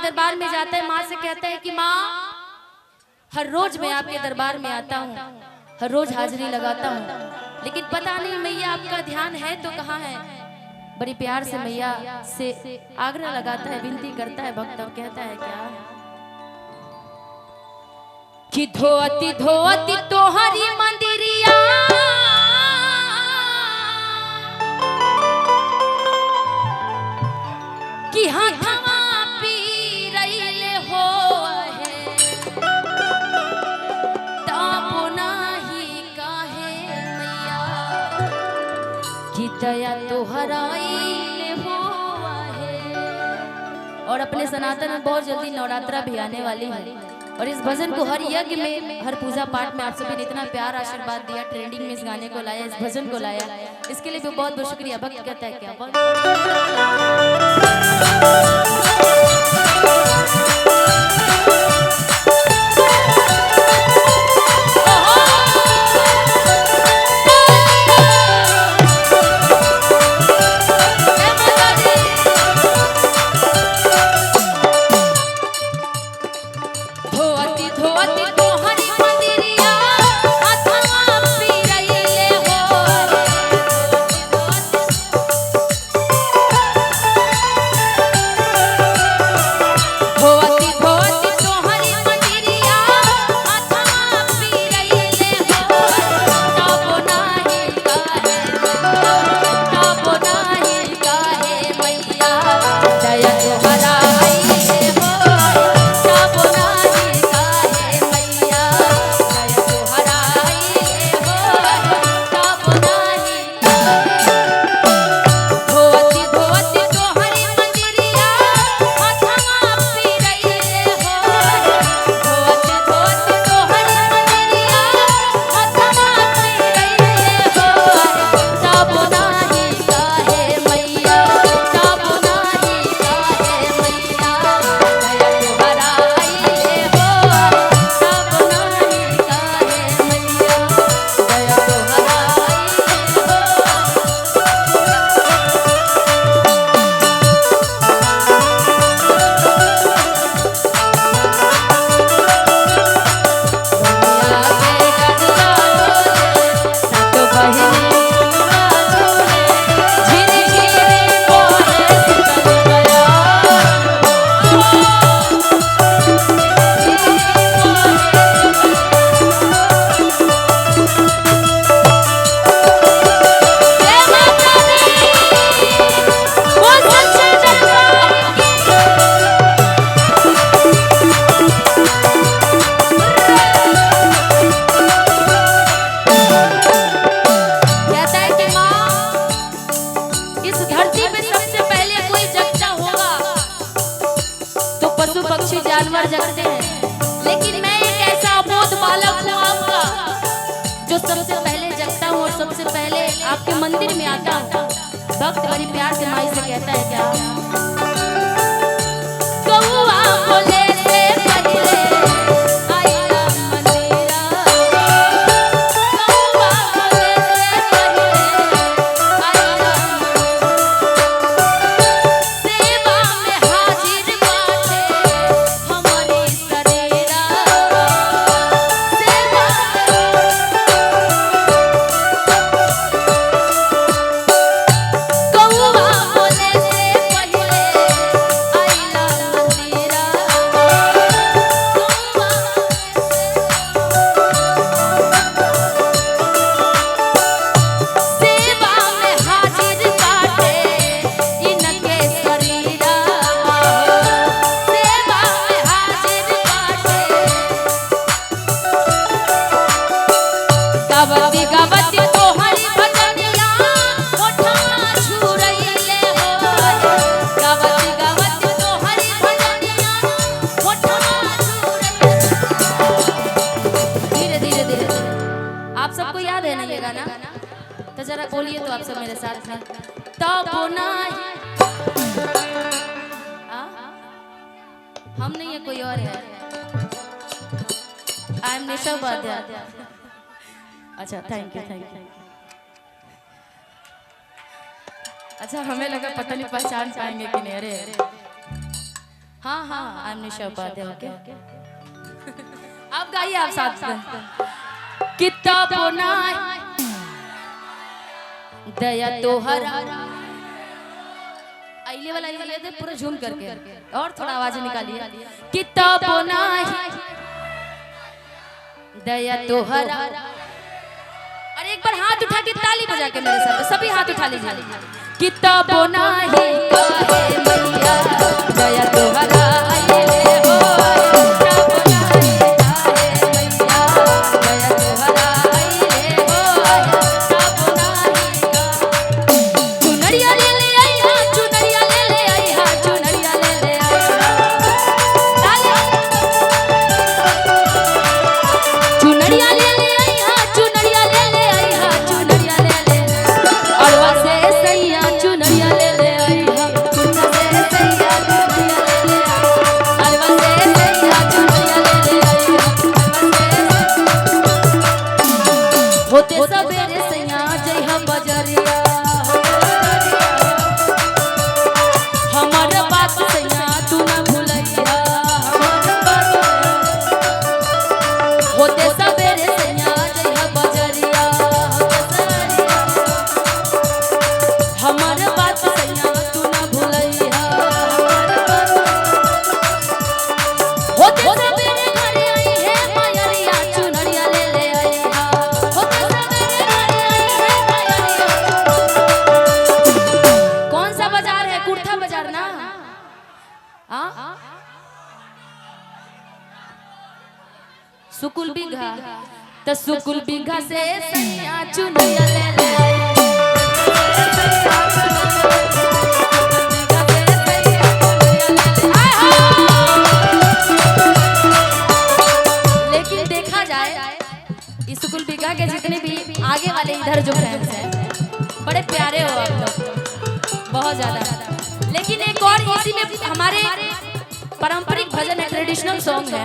दरबार में जाता है, माँ से कहता है कि माँ हर रोज मैं आपके दरबार में आता हूँ, हर रोज हाजिरी लगाता हूँ, लेकिन पता नहीं मैया आपका ध्यान है तो कहाँ है। बड़ी प्यार से मैया से आग्रह लगाता है, विनती करता है भक्त, और कहता है क्या कि धोती धोती तोहरी मंदिरिया कि हाथवा पी रही हो है तापो नाही काहे मैया कि दया तोहराई हो है। और अपने सनातन में बहुत जल्दी नवरात्रा भी आने वाली है, और इस भजन को हर यज्ञ में, हर पूजा पाठ में आप सभी ने इतना प्यार आशीर्वाद दिया, ट्रेंडिंग में इस गाने को लाया, इस भजन को लाया, इसके लिए भी बहुत बहुत शुक्रिया। भक्त कहता है क्या जानवर जगते हैं, लेकिन मैं एक ऐसा अबोध बालक हूँ आपका जो सबसे पहले जगता हूँ और सबसे पहले आपके मंदिर में आता हूँ। भक्त बड़ी प्यार से माई से कहता है क्या कौआ बोले से पहले तो जरा बोलिए तो आप सब मेरे साथ में हम नहीं है, कोई और है। आई एम निशा उपाध्याय। अच्छा थैंक यू। अच्छा हमें लगा पता नहीं पहचान पाएंगे कि नहीं। अरे हाँ हाँ आई एम निशा उपाध्याय। ओके अब गाइए आप साथ में। किताबों ना दया तोहरा आइले वाला ये दे पूरा झूम करके और थोड़ा आवाज निकालिए। किताबों ना दया तोहरा। और एक बार हाथ उठा के ताली बजा के मेरे साथ सभी हाथ उठा लीजिए। किताबों ना ही काहे मैया दया तोहरा आइले हो। किताबों ना ही काहे मैया दया तोहरा आइले हो। किताबों ना ही का चुनरिया ले ले आई हा चुनरिया ले ले आई हा चुनरिया ले ले आई चुनरिया ले ले आई हा चुनरिया ले ले आई हा चुनरिया ले ले और वसे सैया चुनरिया ले ले आई हा वसे सैया चुनरिया ले ले और वसे सैया चुनरिया ले ले आई हा होते सबेरे सैया जय हम बजरिया हमर बात सैया तू ना भूलैया हमर बात होते सबेरे सैया जय हम बजरिया हमर बात सैया तू ना भूलैया होते सबेरे घरे आई है मायरिया चुनरिया ले ले आई हा होते सबेरे घरे आई है मायरिया। कौन सा बाजार है? कुर्था बाजार ना? हाँ सुकुल बिघा तो सुकुल बिघा से सैया चुनरिया ले ले आई। लेकिन देखा जाए इस सुकुल बिघा के जितने भी आगे वाले इधर जो फैंस हैं बड़े प्यारे हो आप लोग बहुत ज्यादा। लेकिन एक और इसी में हमारे पारंपरिक भजन है ट्रेडिशनल सॉन्ग है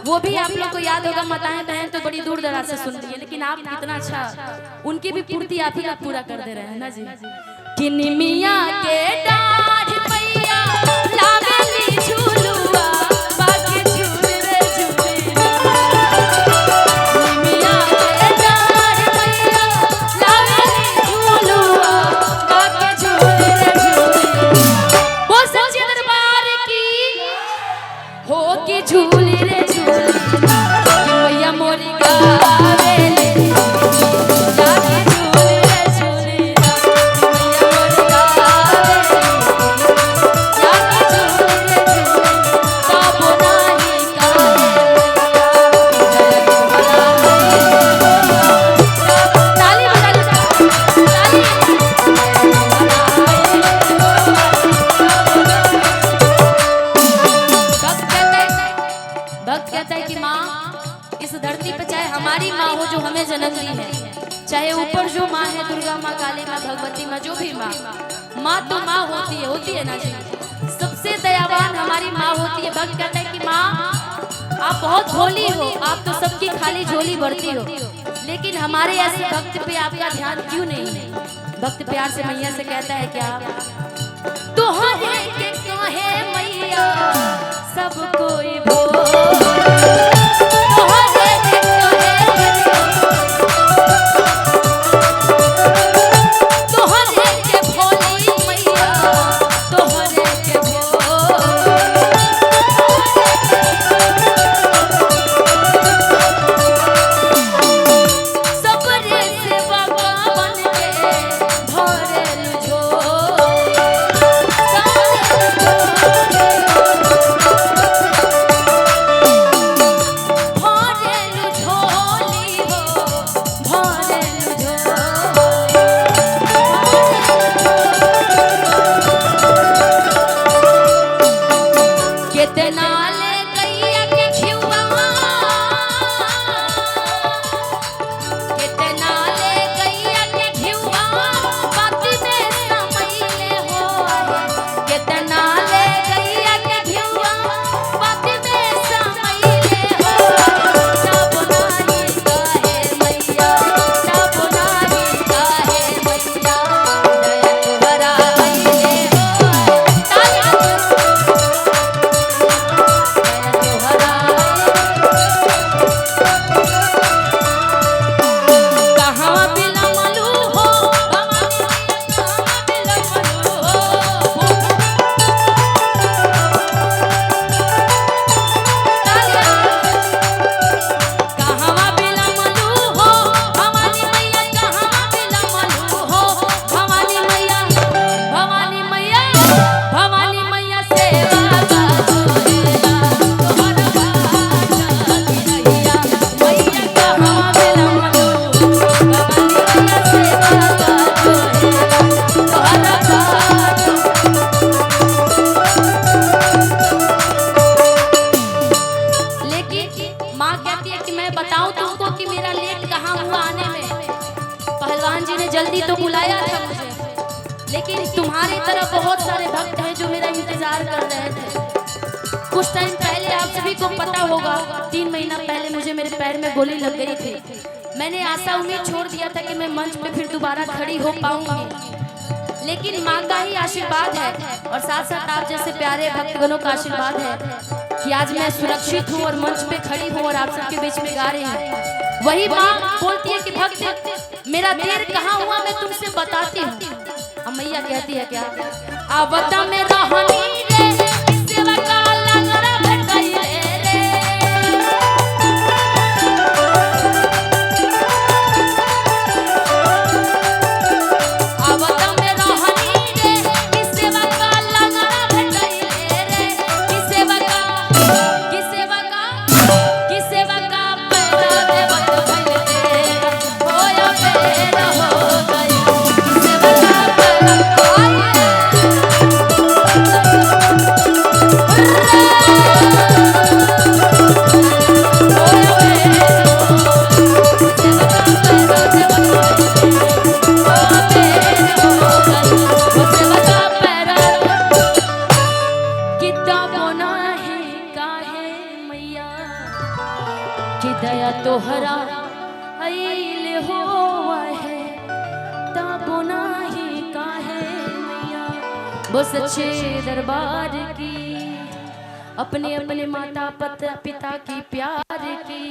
वो भी आप लोग को याद होगा। माताएं बहन तो बड़ी दूर दराज से सुनती है लेकिन आप कितना अच्छा उनकी भी पूर्ति आप ही पूरा कर दे रहे हैं ना जी। कि निमिया के डाढ़ पैया लावेली झूलुआ बाकी झूल रे झूलेला। निमिया के डाढ़ पैया लावेली झूलुआ बाकी झूल रे झूलेला। वो सच्चे दरबार की हो के झूल रे झूलेला। मैया मोरी गावेले जाके झूल रे झूलेला। मैया मोरी गावेले जाके झूल रे झूलेला। काबो नाही काहे ताली बजा लो ताली। भक्त कहता है कि माँ इस धरती पे चाहे हमारी माँ हो जो हमें जन्म दी है चाहे ऊपर जो माँ है दुर्गा माँ काली माँ भगवती माँ जो भी माँ तो माँ होती है ना जी। सबसे दयावान हमारी माँ होती है। भक्त कहता है कि माँ आप बहुत भोली हो आप तो सबकी खाली झोली भरती हो लेकिन हमारे ऐसे भक्त पे आपका ध्यान क्यों नहीं है? भक्त प्यार से मैया से कहता है क्या तुहरे के कहे मैया सब कोई तरह बहुत सारे भक्त हैं जो मेरा इंतजार कर रहे थे। कुछ टाइम पहले आप सभी को पता होगा, 3 महीना पहले मुझे मेरे पैर में गोली लग गई थी। मैंने आशा उम्मीद छोड़ दिया था कि मैं मंच पे फिर दोबारा खड़ी हो पाऊंगी, लेकिन माँ का ही आशीर्वाद है और साथ साथ आप जैसे प्यारे भक्तगणों का आशीर्वाद है कि आज मैं सुरक्षित हूँ और मंच पे खड़ी हूँ और आप सबके बीच में गा रही हूँ। वही माँ बोलती है कि भक्त मेरा देर कहाँ हुआ मैं तुमसे बताती हूँ। अब मैया कहती है क्या, आवता में रहनी रे सेवा का लंगड़ा भटकाई रे, आवता में रहनी रे सेवा का लंगड़ा भटकाई रे, कि सेवा का पैदा देवत भइले होया पैदा हो गई, सेवा का दया तोहरा आइल होवा है ताबो नाही काहे मैया। वो सच्चे दरबार की अपने अपने माता पिता की प्यार की